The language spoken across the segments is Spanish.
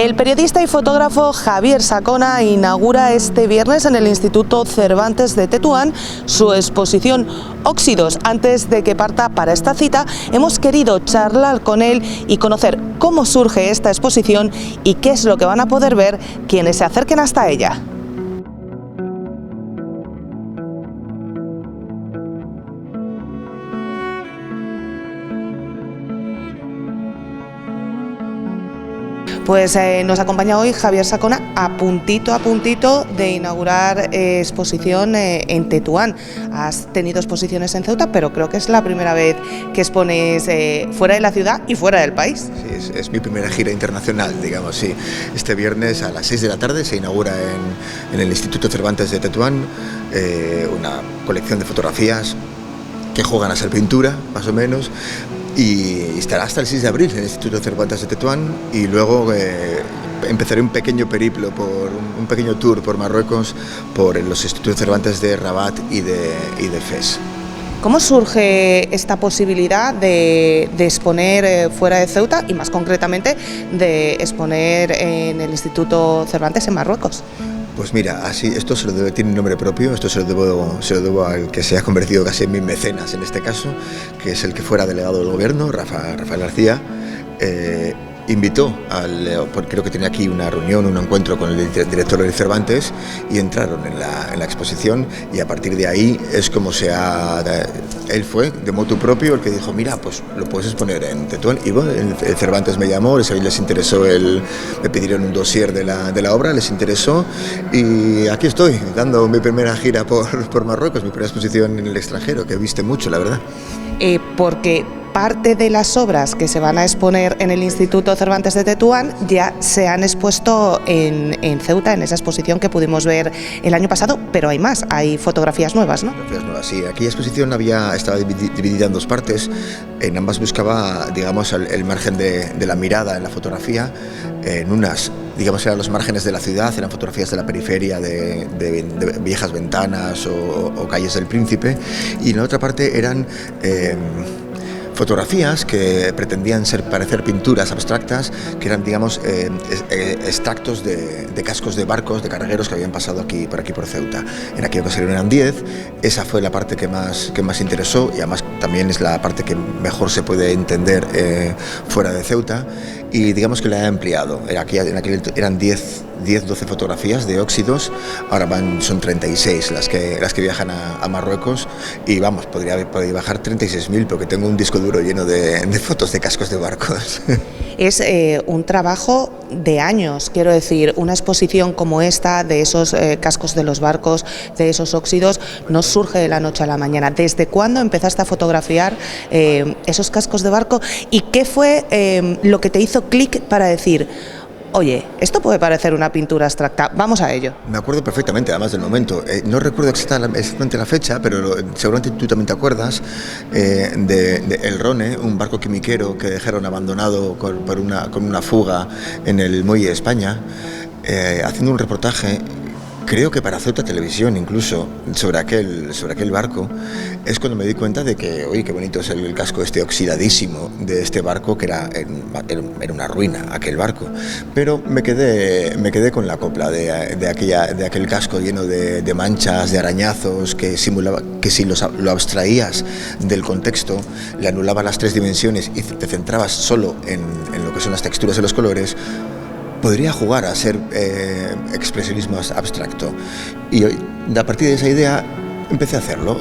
El periodista y fotógrafo Javier Sacona inaugura este viernes en el Instituto Cervantes de Tetuán su exposición Óxidos. Antes de que parta para esta cita, hemos querido charlar con él y conocer cómo surge esta exposición y qué es lo que van a poder ver quienes se acerquen hasta ella. Pues nos acompaña hoy Javier Sacona a puntito de inaugurar exposición en Tetuán. Has tenido exposiciones en Ceuta, pero creo que es la primera vez que expones fuera de la ciudad y fuera del país. Sí, es mi primera gira internacional, digamos, sí. Este viernes a las 6 de la tarde se inaugura en el Instituto Cervantes de Tetuán una colección de fotografías que juegan a ser pintura, más o menos, y estará hasta el 6 de abril en el Instituto Cervantes de Tetuán, y luego empezaré un pequeño periplo, un pequeño tour por Marruecos, por los Institutos Cervantes de Rabat y de Fez. ¿Cómo surge esta posibilidad de exponer fuera de Ceuta y más concretamente de exponer en el Instituto Cervantes en Marruecos? Pues mira, así esto tiene un nombre propio, esto se lo debo al que se ha convertido casi en mi mecenas en este caso, que es el que fuera delegado del gobierno, Rafael García. Invitó creo que tenía aquí una reunión, un encuentro con el director de Cervantes, y entraron en la exposición, y a partir de ahí es como él fue de motu propio el que dijo: mira, pues lo puedes exponer en Tetuán. Y bueno, el Cervantes me llamó, les interesó, me pidieron un dossier de la obra, les interesó, y aquí estoy dando mi primera gira por Marruecos, mi primera exposición en el extranjero, que viste mucho, la verdad. Porque parte de las obras que se van a exponer en el Instituto Cervantes de Tetuán ya se han expuesto en Ceuta, en esa exposición que pudimos ver el año pasado, pero hay más, hay fotografías nuevas, ¿no? Fotografías nuevas, sí. Aquella exposición estaba dividida en dos partes. En ambas buscaba, digamos, el margen de la mirada en la fotografía. En unas, digamos, eran los márgenes de la ciudad, eran fotografías de la periferia, de viejas ventanas o calles del Príncipe, y en la otra parte eran fotografías que pretendían parecer pinturas abstractas, que eran, digamos, extractos de cascos de barcos, de cargueros que habían pasado por Ceuta. En aquella ocasión eran 10, esa fue la parte que más interesó, y además también es la parte que mejor se puede entender fuera de Ceuta, y digamos que la he ampliado. En aquel eran 12 fotografías de óxidos, ahora son 36 las que viajan a Marruecos, y vamos, podría bajar 36.000 porque tengo un disco duro lleno de fotos de cascos de barcos. Es un trabajo de años, quiero decir, una exposición como esta, de esos cascos de los barcos, de esos óxidos, no surge de la noche a la mañana. ¿Desde cuándo empezaste a fotografiar esos cascos de barco, y qué fue lo que te hizo clic para decir: oye, esto puede parecer una pintura abstracta, vamos a ello? Me acuerdo perfectamente, además, del momento. No recuerdo exactamente la fecha, pero seguramente tú también te acuerdas de El Rone, un barco quimiquero que dejaron abandonado con una fuga en el muelle de España, haciendo un reportaje, creo que para Ceuta Televisión incluso, sobre aquel barco. Es cuando me di cuenta de que, oye, qué bonito es el casco oxidadísimo de este barco, que era una ruina aquel barco. Pero me quedé con la copla de aquel casco lleno de manchas, de arañazos, que simulaba, que si lo abstraías del contexto, le anulaba las tres dimensiones y te centrabas solo en lo que son las texturas y los colores, podría jugar a ser expresionismo abstracto. Y a partir de esa idea empecé a hacerlo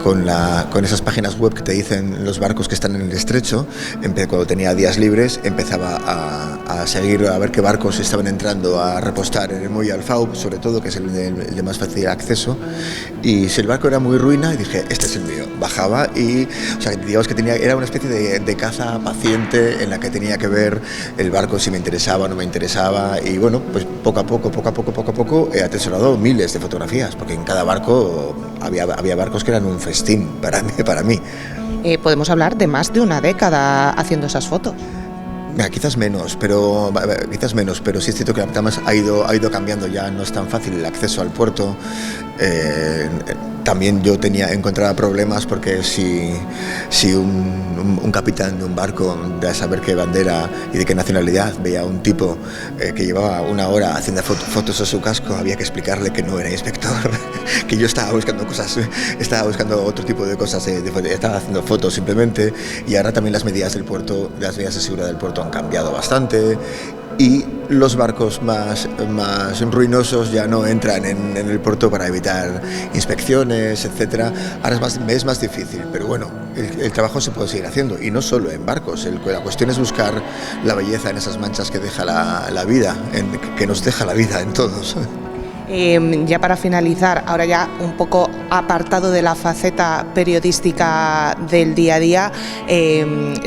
con esas páginas web que te dicen los barcos que están en el estrecho. Cuando tenía días libres, empezaba a seguir a ver qué barcos estaban entrando a repostar en el muelle Alfaub, sobre todo, que es el de más fácil acceso. Y si el barco era muy ruina, dije: este es el mío. Bajaba y, o sea, digamos que era una especie de caza paciente en la que tenía que ver el barco si me interesaba o no me interesaba. Y bueno, pues poco a poco he atesorado miles de fotografías, porque en cada barco había barcos que eran un festín para mí. Podemos hablar de más de una década haciendo esas fotos. Quizás menos, pero sí es cierto que además ha ido cambiando. Ya no es tan fácil el acceso al puerto. también yo encontraba problemas porque si un capitán de un barco, de saber qué bandera y de qué nacionalidad, veía a un tipo que llevaba una hora haciendo fotos a su casco, había que explicarle que no era inspector, que yo estaba buscando cosas, estaba buscando otro tipo de cosas, estaba haciendo fotos simplemente. Y ahora también las medidas del puerto, las medidas de seguridad del puerto han cambiado bastante. Y los barcos más ruinosos ya no entran en el puerto para evitar inspecciones, etcétera. Ahora es más difícil, pero bueno, el trabajo se puede seguir haciendo, y no solo en barcos. La cuestión es buscar la belleza en esas manchas que deja la vida, que nos deja la vida en todos. Ya para finalizar, ahora ya un poco apartado de la faceta periodística del día a día,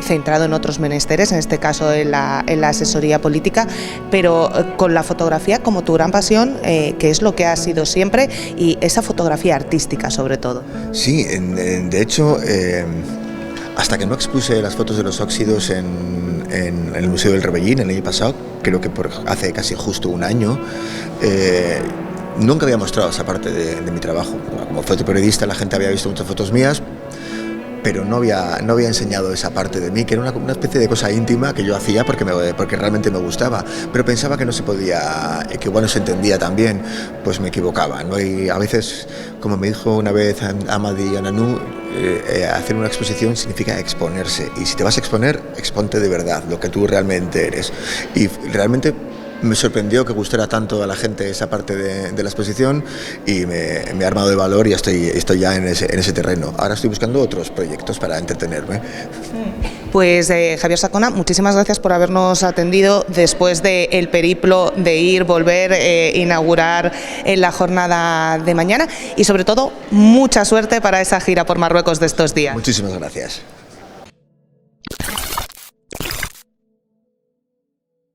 centrado en otros menesteres, en este caso en la asesoría política, pero con la fotografía como tu gran pasión, que es lo que ha sido siempre, y esa fotografía artística sobre todo. Sí, de hecho, hasta que no expuse las fotos de los óxidos en el Museo del Rebellín el año pasado, creo que hace casi justo un año, nunca había mostrado esa parte de mi trabajo. Como fotoperiodista la gente había visto muchas fotos mías, pero no había enseñado esa parte de mí, que era una especie de cosa íntima que yo hacía porque realmente me gustaba, pero pensaba que no se podía, que igual no se entendía tan bien. Pues me equivocaba, ¿no? Y a veces, como me dijo una vez Amadi Ananu, hacer una exposición significa exponerse, y si te vas a exponer, exponte de verdad, lo que tú realmente eres. Y realmente me sorprendió que gustara tanto a la gente esa parte de la exposición, y me he armado de valor y estoy ya en ese terreno. Ahora estoy buscando otros proyectos para entretenerme. Pues Javier Sacona, muchísimas gracias por habernos atendido después del periplo de ir, volver, inaugurar en la jornada de mañana, y sobre todo mucha suerte para esa gira por Marruecos de estos días. Muchísimas gracias.